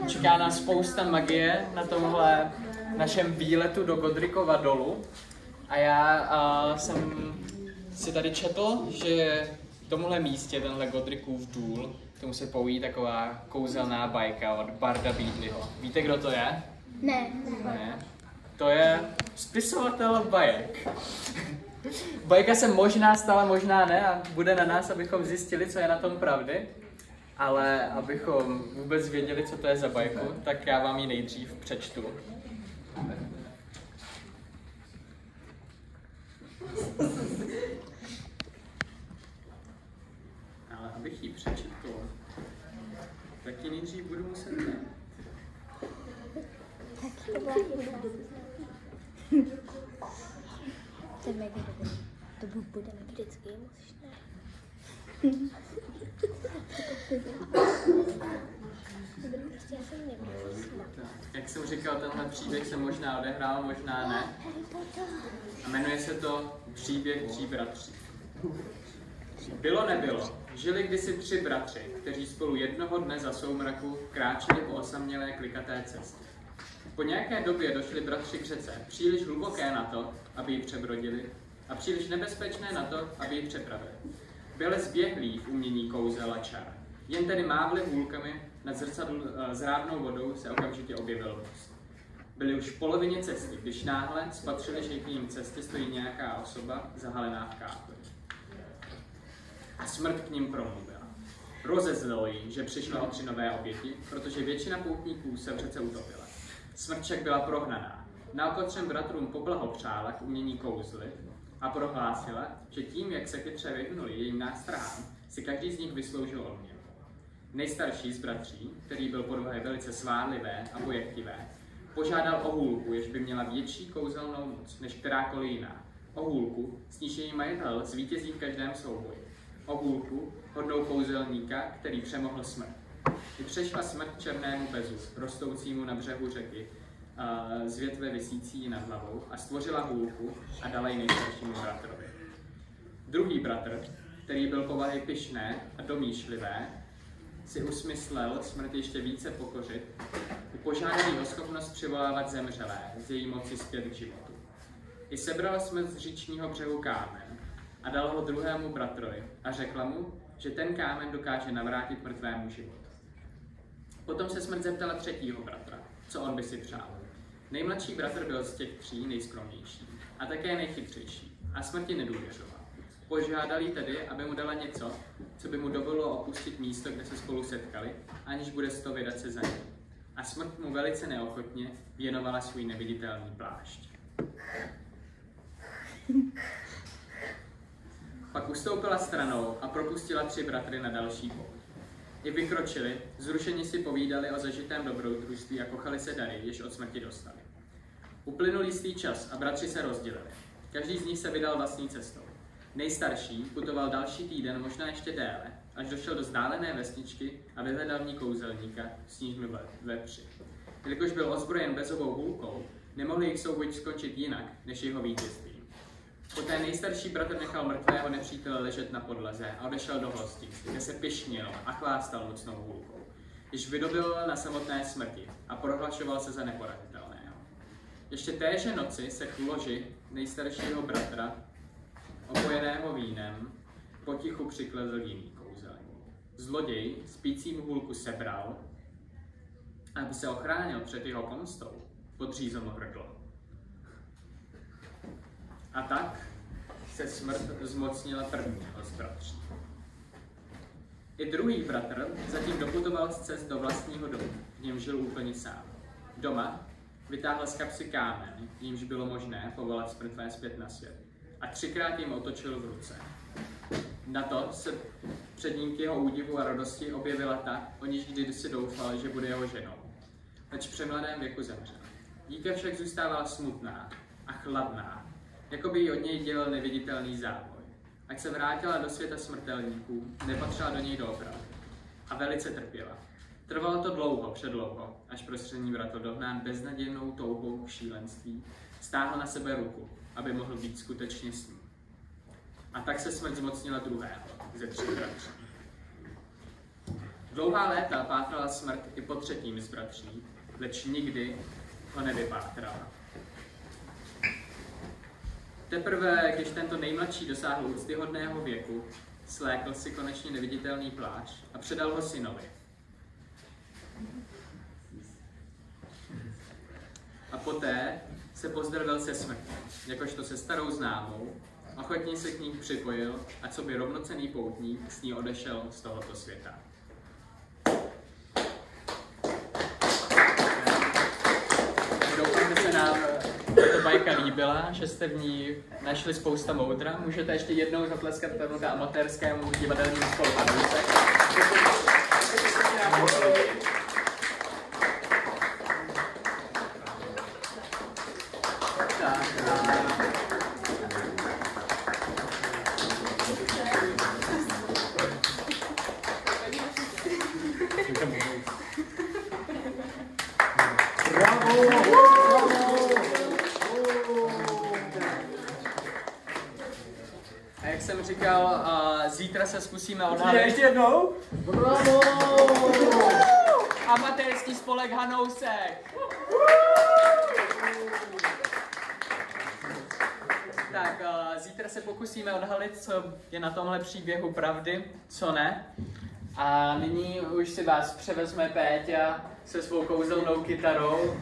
Čeká nás spousta magie na tomhle našem výletu do Godricova dolu. A já jsem si tady četl, že v tomhle místě, tenhle Godricův důl, tomu se pojí taková kouzelná bajka od Barda Beatleyho. Víte, kdo to je? Ne. To je spisovatel bajek. Bajka se možná stala, možná ne a bude na nás, abychom zjistili, co je na tom pravdy. Ale abychom vůbec věděli, co to je za bajku, tak já vám ji nejdřív přečtu. Ale abych ji přečetl, tak ji nejdřív budu muset najít. To je mega dobré. To bude vždycky možné. Jak jsem říkal, tenhle příběh se možná odehrál, možná ne. A jmenuje se to Příběh tří bratří. Bylo nebylo. Žili kdysi tři bratři, kteří spolu jednoho dne za soumraku kráčeli po osamělé klikaté cestě. Po nějaké době došli bratři k řece, příliš hluboké na to, aby ji přebrodili, a příliš nebezpečné na to, aby ji přepravili. Byli zběhlí v umění kouzel a čar. Jen tedy mávli hůlkami nad zrádnou vodou se okamžitě objevil most. Byli už v polovině cesty, když náhle spatřili, že k ním cestě stojí nějaká osoba zahalená v kápli. A smrt k ním promluvila. Rozezlilo jí, že přišla o 3 nové oběti, protože většina poutníků se v řece utopila. Smrt však byla prohnaná. Naoko 3 bratrům poblahopřála k umění kouzly a prohlásila, že tím, jak se chytře vyhnuli jejím nástrahám, si každý z nich vysloužil odměnu. Nejstarší z bratří, který byl podvahy velice svádlivé a bojechtivé, požádal o hůlku, jež by měla větší kouzelnou moc než kterákoliv jiná. O hůlku, s níž její majitel zvítězí v každém souboji. O hůlku, hodnou kouzelníka, který přemohl smrt. I přešla smrt černému bezu, rostoucímu na břehu řeky, z větve visící nad hlavou, a stvořila hůlku a dala ji nejstaršímu bratrovi. Druhý bratr, který byl povahy pyšné a domýšlivé, si usmyslel smrt ještě více pokořit, požádal jí o schopnost přivolávat zemřelé z její moci zpět k životu. I sebral smrt z říčního břehu kámen a dal ho druhému bratrovi a řekla mu, že ten kámen dokáže navrátit mrtvému život. Potom se smrt zeptala třetího bratra, co on by si přál. Nejmladší bratr byl z těch 3 nejskromnější a také nejchytřejší a smrti nedůvěřoval. Požádal jí tedy, aby mu dala něco, co by mu dovolilo opustit místo, kde se spolu setkali, aniž bude z toho vydat se za ní. A smrt mu velice neochotně věnovala svůj neviditelný plášť. Pak ustoupila stranou a propustila 3 bratry na další pouť. I vykročili, zrušeni si povídali o zažitém dobrodružství a kochali se dary, jež od smrti dostali. Uplynul jistý čas a bratři se rozdělili. Každý z nich se vydal vlastní cestou. Nejstarší putoval další týden, možná ještě déle, až došel do vzdálené vesničky a vyhledal v ní kouzelníka, s níž mluvil vepři. Jelikož byl ozbrojen bezovou hůlkou, nemohli jejich souboj skončit jinak, než jeho vítězství. Poté nejstarší bratr nechal mrtvého nepřítele ležet na podlaze a odešel do hostince, kde se pyšnil a chvástal mocnou hůlkou, již vydobil na samotné smrti a prohlašoval se za neporazitelného. Ještě téže noci se k loži nejstaršího bratra, opojeného vínem, potichu přiklezl jiný kouzelník. Zloděj spícím hůlku sebral, aby se ochránil před jeho pomstou, podřízl mu hrdlo. A tak se smrt zmocnila prvního z bratří. I druhý bratr zatím doputoval z cest do vlastního domu, v něm žil úplně sám. Doma vytáhl z kapsy kámen, jímž bylo možné povolat smrtvé zpět na svět, a 3krát jim otočil v ruce. Na to se před ním k jeho údivu a radosti objevila ta, o níž kdysi doufal, že bude jeho ženou. Leč při mladém věku zemřel. Díka však zůstávala smutná a chladná, jako by jí od něj dělal neviditelný závoj. Ať se vrátila do světa smrtelníků, nepatřila do něj doopravdy. A velice trpěla. Trvalo to dlouho, předlouho, až prostřední bratr dohnán beznadějnou touhou k šílenství, stáhl na sebe ruku, aby mohl být skutečně s ním. A tak se smrt zmocnila druhého ze 3 bratří. Dlouhá léta pátrala smrt i po třetím z bratří, leč nikdy ho nevypátrala. Teprve, když tento nejmladší dosáhl úctyhodného věku, slékl si konečně neviditelný plášť a předal ho synovi. A poté se pozdravil se smrtí, jakožto se starou známou, ochotně se k ní připojil a co by rovnocenný poutník s ní odešel z tohoto světa. Doufám, že se nám tato bajka líbila, že jste v ní našli spousta moudra. Můžete ještě jednou zatleskat tomuto amatérskému divadelnímu spolu Hanousek. A jak jsem říkal, zítra se zkusíme odhalit. Ještě jednou? Bravo! Amatérský spolek Hanousek. Tak, zítra se pokusíme odhalit, co je na tomhle příběhu pravdy, co ne. A nyní už si vás převezme Péťa se svou kouzelnou kytarou